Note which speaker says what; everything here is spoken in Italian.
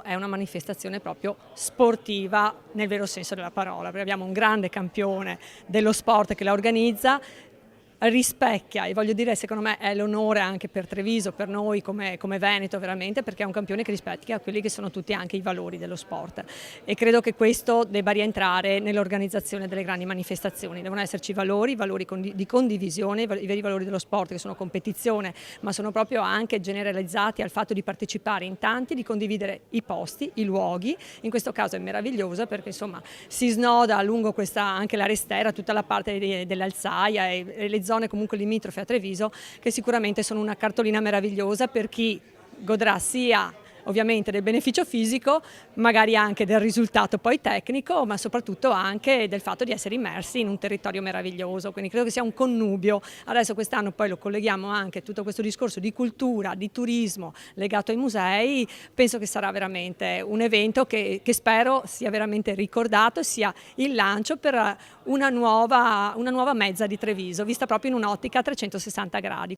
Speaker 1: È una manifestazione proprio sportiva nel vero senso della parola, perché abbiamo un grande campione dello sport che la organizza, rispecchia, e voglio dire, secondo me è l'onore anche per Treviso, per noi come Veneto veramente, perché è un campione che rispecchia quelli che sono tutti anche i valori dello sport, e credo che questo debba rientrare nell'organizzazione delle grandi manifestazioni. Devono esserci valori di condivisione, i veri valori dello sport, che sono competizione, ma sono proprio anche generalizzati al fatto di partecipare in tanti, di condividere i posti, i luoghi. In questo caso è meravigliosa perché insomma si snoda lungo anche la Restera, tutta la parte dell'Alzaia e le zone comunque limitrofe a Treviso, che sicuramente sono una cartolina meravigliosa per chi godrà sia ovviamente del beneficio fisico, magari anche del risultato poi tecnico, ma soprattutto anche del fatto di essere immersi in un territorio meraviglioso. Quindi credo che sia un connubio. Adesso quest'anno poi lo colleghiamo anche a tutto questo discorso di cultura, di turismo legato ai musei. Penso che sarà veramente un evento che spero sia veramente ricordato e sia il lancio per una nuova mezza di Treviso, vista proprio in un'ottica a 360 gradi.